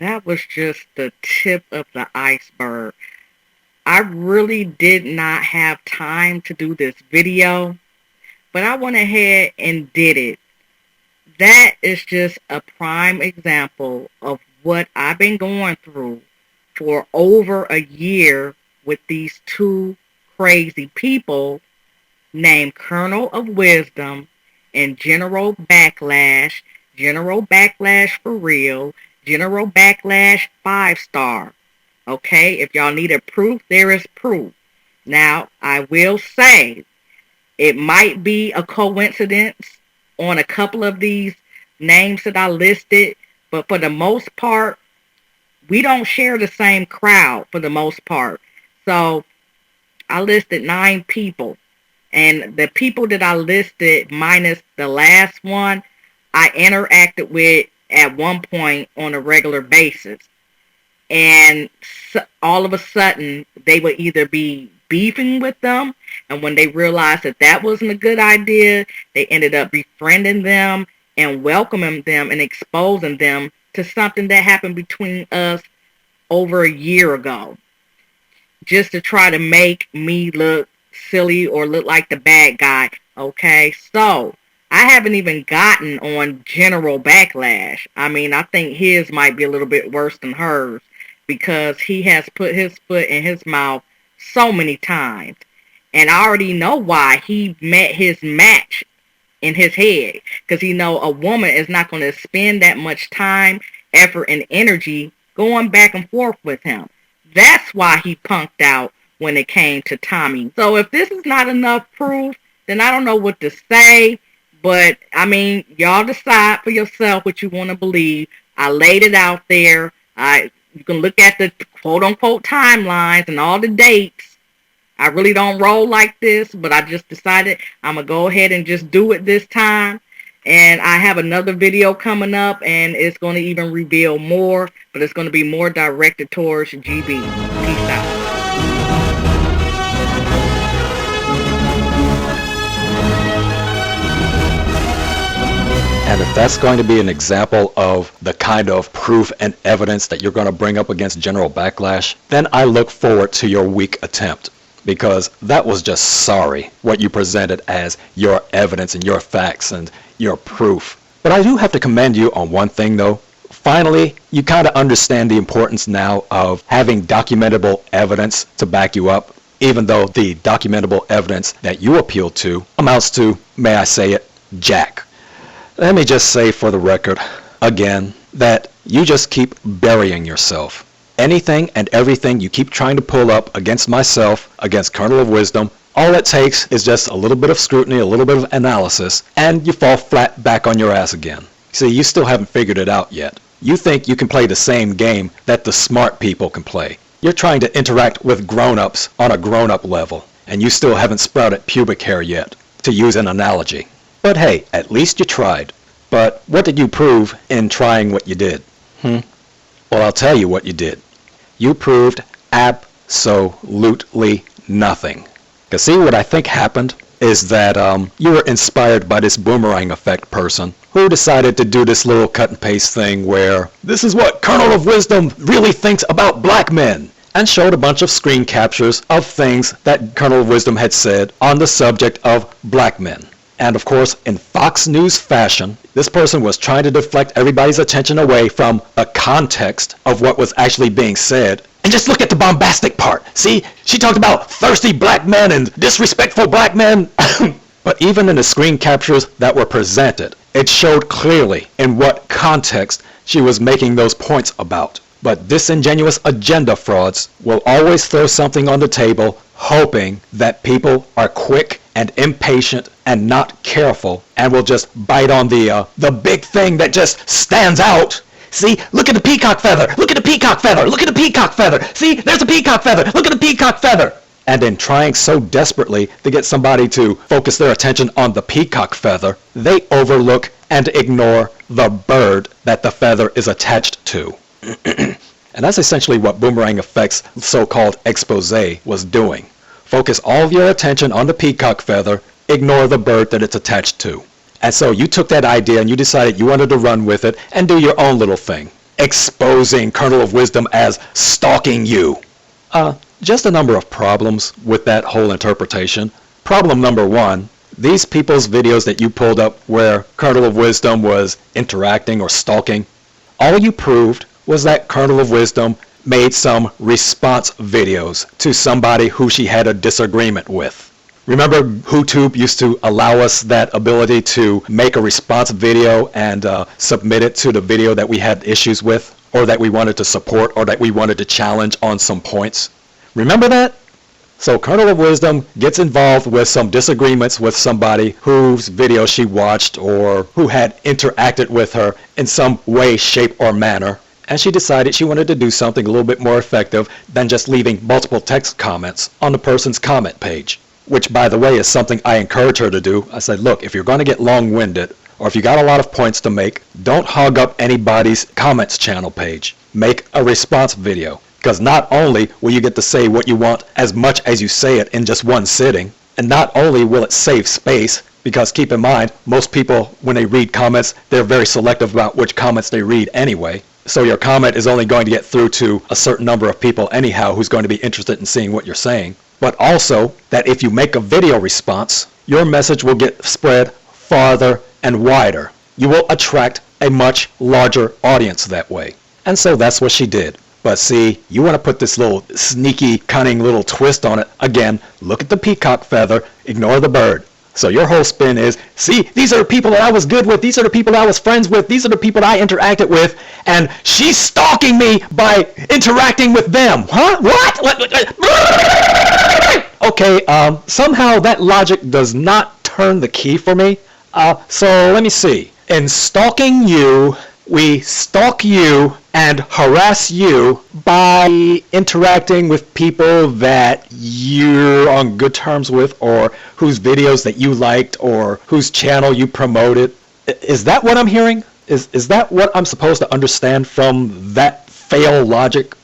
That was just the tip of the iceberg. I really did not have time to do this video, but I went ahead and did it. That is just a prime example of what I've been going through for over a year with these two crazy people named Colonel of Wisdom and General Backlash, General Backlash for real, General Backlash 5-star. Okay, if y'all needed proof, there is proof. Now, I will say it might be a coincidence on a couple of these names that I listed, but for the most part, we don't share the same crowd for the most part. So I listed 9 people, and the people that I listed minus the last one, I interacted with at one point on a regular basis. And all of a sudden, they would either be beefing with them, and when they realized that that wasn't a good idea, they ended up befriending them and welcoming them and exposing them to something that happened between us over a year ago, just to try to make me look silly or look like the bad guy. Okay, so I haven't even gotten on General Backlash. I mean, I think his might be a little bit worse than hers, because he has put his foot in his mouth so many times. And I already know why he met his match in his head. Because he know a woman is not going to spend that much time, effort, and energy going back and forth with him. That's why he punked out when it came to Tommy. So if this is not enough proof, then I don't know what to say. But, I mean, y'all decide for yourself what you want to believe. I laid it out there. You can look at the quote-unquote timelines and all the dates. I really don't roll like this, but I just decided I'm going to go ahead and just do it this time. And I have another video coming up, and it's going to even reveal more, but it's going to be more directed towards GB. Peace out. And if that's going to be an example of the kind of proof and evidence that you're going to bring up against General Backlash, then I look forward to your weak attempt, because that was just sorry what you presented as your evidence and your facts and your proof. But I do have to commend you on one thing though. Finally, you kind of understand the importance now of having documentable evidence to back you up, even though the documentable evidence that you appeal to amounts to, may I say it, jack. Let me just say for the record, again, that you just keep burying yourself. Anything and everything you keep trying to pull up against myself, against Colonel of Wisdom, all it takes is just a little bit of scrutiny, a little bit of analysis, and you fall flat back on your ass again. See, you still haven't figured it out yet. You think you can play the same game that the smart people can play. You're trying to interact with grown-ups on a grown-up level, and you still haven't sprouted pubic hair yet, to use an analogy. But hey, at least you tried. But what did you prove in trying what you did? Well, I'll tell you what you did. You proved absolutely nothing. Because see, what I think happened is that you were inspired by this boomerang effect person who decided to do this little cut and paste thing where this is what Colonel of Wisdom really thinks about black men, and showed a bunch of screen captures of things that Colonel of Wisdom had said on the subject of black men. And of course, in Fox News fashion, this person was trying to deflect everybody's attention away from the context of what was actually being said. And just look at the bombastic part. See, she talked about thirsty black men and disrespectful black men. But even in the screen captures that were presented, it showed clearly in what context she was making those points about. But disingenuous agenda frauds will always throw something on the table, hoping that people are quick and impatient and not careful, and will just bite on the big thing that just stands out. See, look at the peacock feather, look at the peacock feather, look at the peacock feather, see, there's a peacock feather, look at the peacock feather. And in trying so desperately to get somebody to focus their attention on the peacock feather, they overlook and ignore the bird that the feather is attached to. And that's essentially what Boomerang Effect's so-called expose was doing. Focus all of your attention on the peacock feather, ignore the bird that it's attached to. And so you took that idea and you decided you wanted to run with it and do your own little thing. exposing Colonel of Wisdom as stalking you. Just a number of problems with that whole interpretation. Problem number one, these people's videos that you pulled up where Colonel of Wisdom was interacting or stalking, all you proved was that Colonel of Wisdom made some response videos to somebody who she had a disagreement with. Remember, YouTube used to allow us that ability to make a response video and submit it to the video that we had issues with, or that we wanted to support, or that we wanted to challenge on some points. Remember that? So Colonel of Wisdom gets involved with some disagreements with somebody whose video she watched or who had interacted with her in some way, shape, or manner. And she decided she wanted to do something a little bit more effective than just leaving multiple text comments on the person's comment page. Which, by the way, is something I encourage her to do. I said, look, if you're going to get long-winded, or if you got a lot of points to make, don't hog up anybody's comments channel page. Make a response video. Because not only will you get to say what you want as much as you say it in just one sitting, and not only will it save space, because keep in mind, most people, when they read comments, they're very selective about which comments they read anyway. So your comment is only going to get through to a certain number of people anyhow who's going to be interested in seeing what you're saying. But also that if you make a video response, your message will get spread farther and wider. You will attract a much larger audience that way. And so that's what she did. But see, you want to put this little sneaky, cunning little twist on it. Again, look at the peacock feather, ignore the bird. So your whole spin is, see, these are the people that I was good with, these are the people that I was friends with, these are the people that I interacted with, and she's stalking me by interacting with them. Huh? What? Okay, somehow that logic does not turn the key for me. So let me see. In stalking you, we stalk you and harass you by interacting with people that you're on good terms with, or whose videos that you liked, or whose channel you promoted. Is that what I'm hearing? Is that what I'm supposed to understand from that fail logic?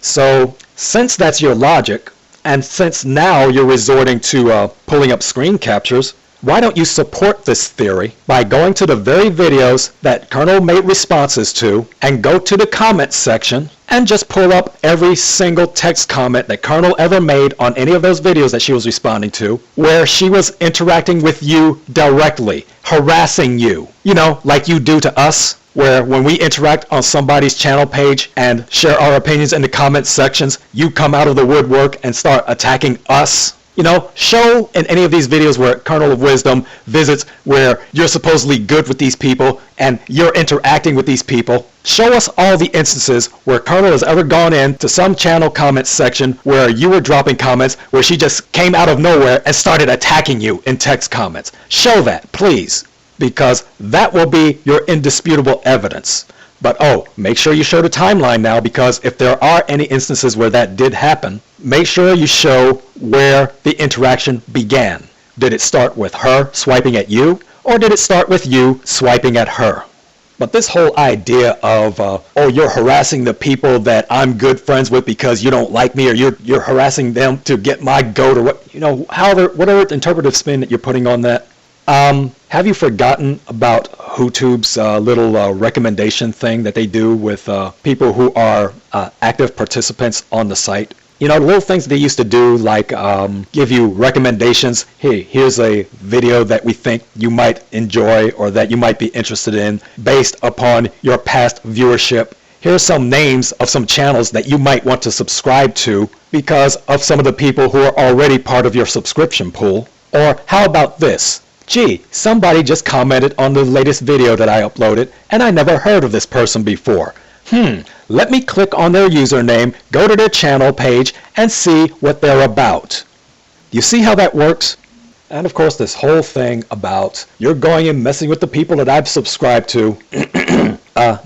So since that's your logic, and since now you're resorting to pulling up screen captures, why don't you support this theory by going to the very videos that Colonel made responses to and go to the comments section and just pull up every single text comment that Colonel ever made on any of those videos that she was responding to, where she was interacting with you directly, harassing you, you know, like you do to us, where when we interact on somebody's channel page and share our opinions in the comments sections, you come out of the woodwork and start attacking us. You know, show in any of these videos where Colonel of Wisdom visits where you're supposedly good with these people and you're interacting with these people. Show us all the instances where Colonel has ever gone into some channel comments section where you were dropping comments where she just came out of nowhere and started attacking you in text comments. Show that, please, because that will be your indisputable evidence. But make sure you show the timeline now, because if there are any instances where that did happen, make sure you show where the interaction began. Did it start with her swiping at you, or did it start with you swiping at her? But this whole idea of, you're harassing the people that I'm good friends with because you don't like me, or you're harassing them to get my goat, or what, you know, whatever interpretive spin that you're putting on that. Have you forgotten about YouTube's little recommendation thing that they do with people who are active participants on the site? You know, the little things they used to do, like give you recommendations. Hey, here's a video that we think you might enjoy or that you might be interested in based upon your past viewership. Here's some names of some channels that you might want to subscribe to because of some of the people who are already part of your subscription pool. Or how about this? Gee, somebody just commented on the latest video that I uploaded, and I never heard of this person before. Let me click on their username, go to their channel page, and see what they're about. You see how that works? And of course, this whole thing about you're going and messing with the people that I've subscribed to.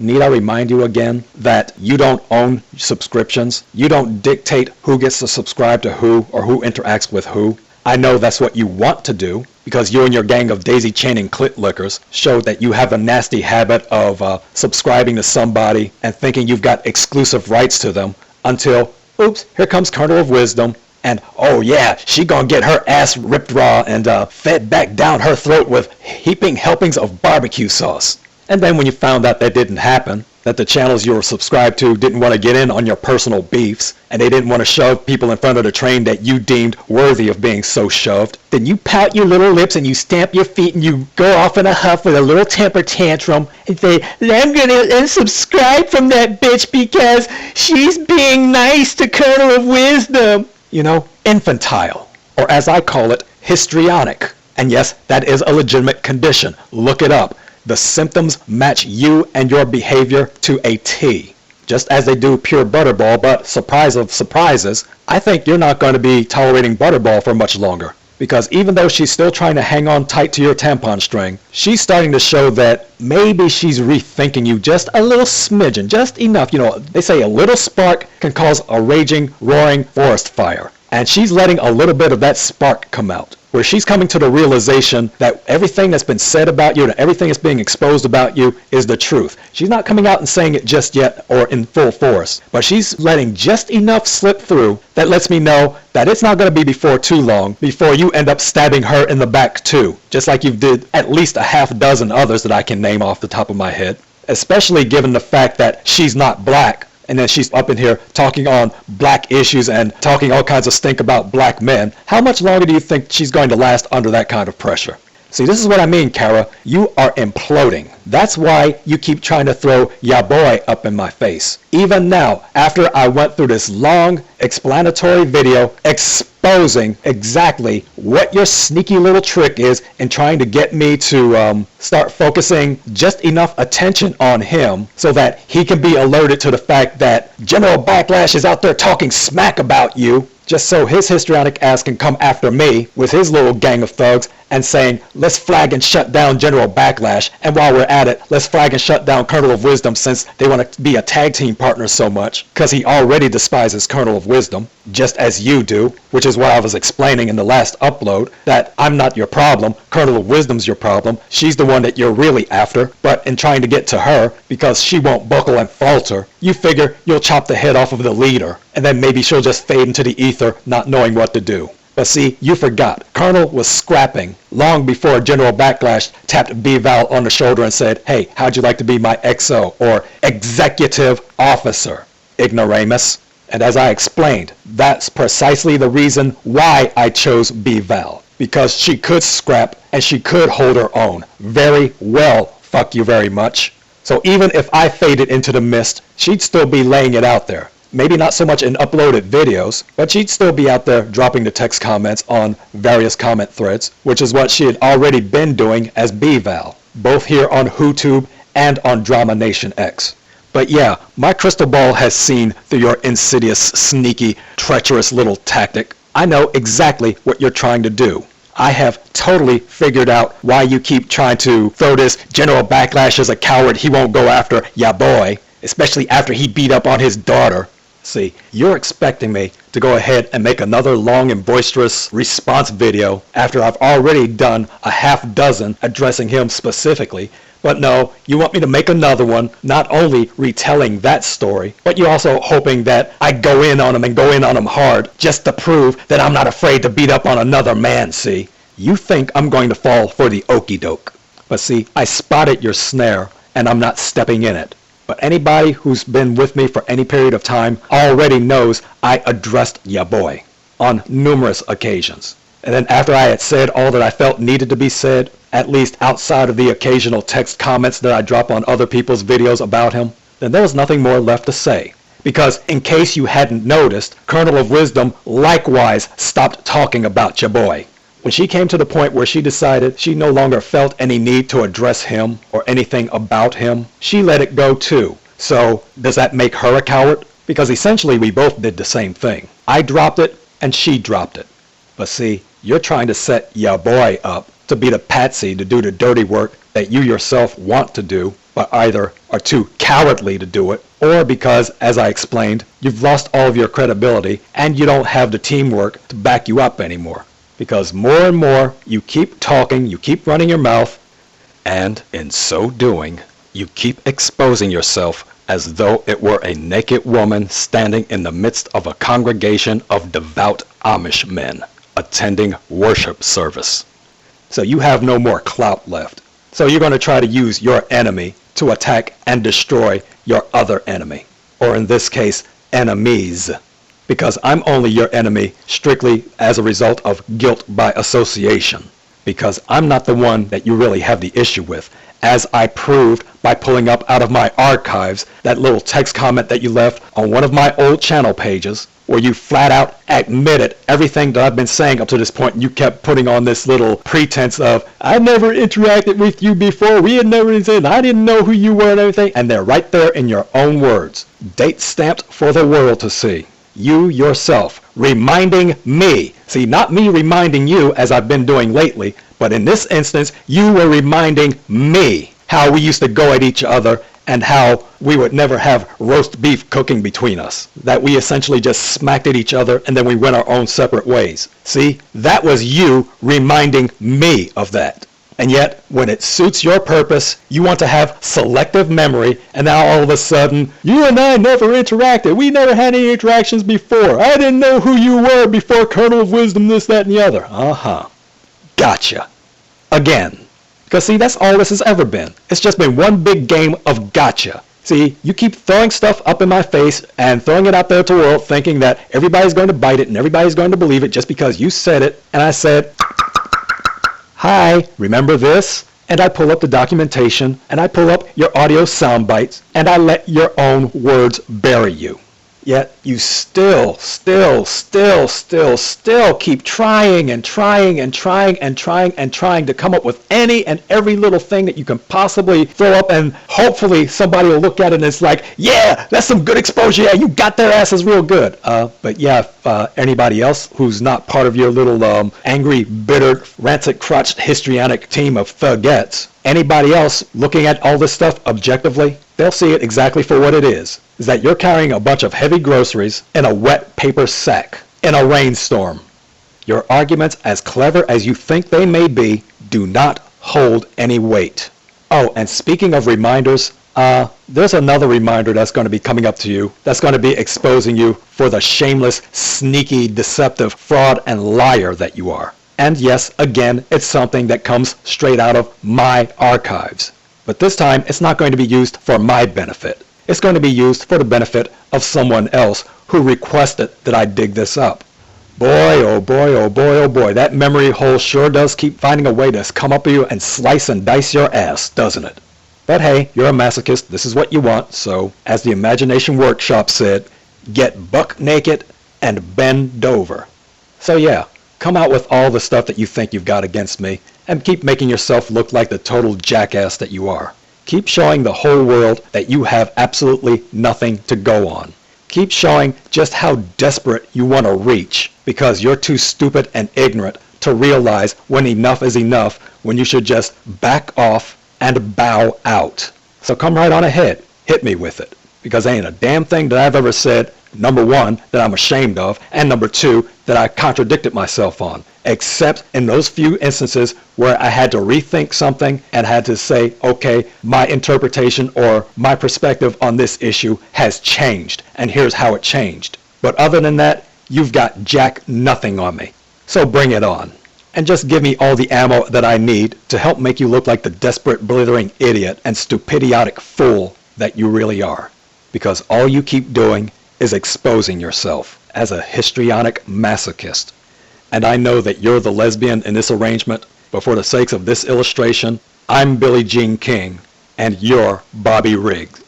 Need I remind you again that you don't own subscriptions? You don't dictate who gets to subscribe to who or who interacts with who. I know that's what you want to do, because you and your gang of daisy-chaining clit lickers showed that you have a nasty habit of subscribing to somebody and thinking you've got exclusive rights to them until, oops, here comes Colonel of Wisdom, and oh yeah, she gonna get her ass ripped raw and fed back down her throat with heaping helpings of barbecue sauce. And then when you found out that didn't happen, that the channels you were subscribed to didn't want to get in on your personal beefs, and they didn't want to shove people in front of the train that you deemed worthy of being so shoved, then you pout your little lips and you stamp your feet and you go off in a huff with a little temper tantrum and say, I'm gonna unsubscribe from that bitch because she's being nice to Colonel of Wisdom. You know, infantile, or as I call it, histrionic. And yes, that is a legitimate condition. Look it up. The symptoms match you and your behavior to a T. Just as they do pure Butterball, but surprise of surprises, I think you're not going to be tolerating Butterball for much longer. Because even though she's still trying to hang on tight to your tampon string, she's starting to show that maybe she's rethinking you just a little smidgen, just enough. You know, they say a little spark can cause a raging, roaring forest fire. And she's letting a little bit of that spark come out, where she's coming to the realization that everything that's been said about you and everything that's being exposed about you is the truth. She's not coming out and saying it just yet or in full force, but she's letting just enough slip through that lets me know that it's not going to be before too long before you end up stabbing her in the back too, just like you did at least a half dozen others that I can name off the top of my head, especially given the fact that she's not black. And then she's up in here talking on black issues and talking all kinds of stink about black men. How much longer do you think she's going to last under that kind of pressure? See, this is what I mean, Kara. You are imploding. That's why you keep trying to throw ya boy up in my face. Even now, after I went through this long explanatory video exposing exactly what your sneaky little trick is in trying to get me to start focusing just enough attention on him so that he can be alerted to the fact that General Backlash is out there talking smack about you, just so his histrionic ass can come after me with his little gang of thugs and saying, let's flag and shut down General Backlash, and while we're at it, let's flag and shut down Colonel of Wisdom since they want to be a tag team partner so much, because he already despises Colonel of Wisdom, just as you do, which is why I was explaining in the last upload that I'm not your problem, Colonel of Wisdom's your problem, she's the one that you're really after, but in trying to get to her, because she won't buckle and falter, you figure you'll chop the head off of the leader, and then maybe she'll just fade into the ether not knowing what to do. But see, you forgot. Colonel was scrapping long before General Backlash tapped B-Val on the shoulder and said, hey, how'd you like to be my XO or executive officer, ignoramus? And as I explained, that's precisely the reason why I chose B-Val. Because she could scrap and she could hold her own. Very well, fuck you very much. So even if I faded into the mist, she'd still be laying it out there. Maybe not so much in uploaded videos, but she'd still be out there dropping the text comments on various comment threads, which is what she had already been doing as B-Val, both here on HooTube and on Drama Nation X. But yeah, my crystal ball has seen through your insidious, sneaky, treacherous little tactic. I know exactly what you're trying to do. I have totally figured out why you keep trying to throw this General Backlash as a coward, he won't go after ya boy, especially after he beat up on his daughter. See, you're expecting me to go ahead and make another long and boisterous response video after I've already done a half dozen addressing him specifically. But no, you want me to make another one, not only retelling that story, but you're also hoping that I go in on him and go in on him hard, just to prove that I'm not afraid to beat up on another man, see? You think I'm going to fall for the okie doke. But see, I spotted your snare, and I'm not stepping in it. But anybody who's been with me for any period of time already knows I addressed ya boy on numerous occasions. And then after I had said all that I felt needed to be said, at least outside of the occasional text comments that I drop on other people's videos about him, then there was nothing more left to say. Because in case you hadn't noticed, Colonel of Wisdom likewise stopped talking about ya boy. When she came to the point where she decided she no longer felt any need to address him or anything about him, she let it go too. So, does that make her a coward? Because essentially we both did the same thing. I dropped it and she dropped it. But see, you're trying to set ya boy up to be the patsy to do the dirty work that you yourself want to do, but either are too cowardly to do it, or because, as I explained, you've lost all of your credibility and you don't have the teamwork to back you up anymore. Because more and more you keep talking, you keep running your mouth, and in so doing, you keep exposing yourself as though it were a naked woman standing in the midst of a congregation of devout Amish men attending worship service. So you have no more clout left. So you're going to try to use your enemy to attack and destroy your other enemy, or in this case, enemies, because I'm only your enemy strictly as a result of guilt by association, because I'm not the one that you really have the issue with, as I proved by pulling up out of my archives that little text comment that you left on one of my old channel pages, where you flat out admitted everything that I've been saying up to this point, and you kept putting on this little pretense of, I never interacted with you before, we had never said, I didn't know who you were and everything, and they're right there in your own words, date stamped for the world to see. You yourself reminding me, see, not me reminding you as I've been doing lately, but in this instance, you were reminding me how we used to go at each other and how we would never have roast beef cooking between us. That we essentially just smacked at each other and then we went our own separate ways. See, that was you reminding me of that. And yet, when it suits your purpose, you want to have selective memory, and now all of a sudden, you and I never interacted. We never had any interactions before. I didn't know who you were before Colonel of Wisdom, this, that, and the other. Gotcha. Again. Because see, that's all this has ever been. It's just been one big game of gotcha. See, you keep throwing stuff up in my face and throwing it out there to the world thinking that everybody's going to bite it and everybody's going to believe it just because you said it, and I said, hi, remember this? And I pull up the documentation, and I pull up your audio sound bites, and I let your own words bury you. Yet you still keep trying to come up with any and every little thing that you can possibly throw up, and hopefully somebody will look at it and it's like, yeah, that's some good exposure, yeah, you got their asses real good. But yeah, if anybody else who's not part of your little angry, bitter, rancid-crotched, histrionic team of thugettes, anybody else looking at all this stuff objectively, they'll see it exactly for what it is that you're carrying a bunch of heavy groceries in a wet paper sack in a rainstorm. Your arguments, as clever as you think they may be, do not hold any weight. Oh, and speaking of reminders, there's another reminder that's going to be coming up to you that's going to be exposing you for the shameless, sneaky, deceptive fraud and liar that you are. And yes, again, it's something that comes straight out of my archives. But this time, it's not going to be used for my benefit. It's going to be used for the benefit of someone else who requested that I dig this up. Boy, oh boy, oh boy, oh boy, that memory hole sure does keep finding a way to come up to you and slice and dice your ass, doesn't it? But hey, you're a masochist, this is what you want, so, as the Imagination Workshop said, get buck naked and bend over. So yeah, come out with all the stuff that you think you've got against me, and keep making yourself look like the total jackass that you are. Keep showing the whole world that you have absolutely nothing to go on. Keep showing just how desperate you want to reach, because you're too stupid and ignorant to realize when enough is enough, when you should just back off and bow out. So come right on ahead, hit me with it, because there ain't a damn thing that I've ever said, number one, that I'm ashamed of, and number two, that I contradicted myself on, except in those few instances where I had to rethink something and had to say, okay, my interpretation or my perspective on this issue has changed, and here's how it changed. But other than that, you've got jack nothing on me. So bring it on. And just give me all the ammo that I need to help make you look like the desperate, blithering idiot and stupidiotic fool that you really are. Because all you keep doing is exposing yourself as a histrionic masochist. And I know that you're the lesbian in this arrangement, but for the sakes of this illustration, I'm Billie Jean King, and you're Bobby Riggs.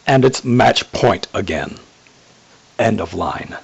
And it's match point again. End of line.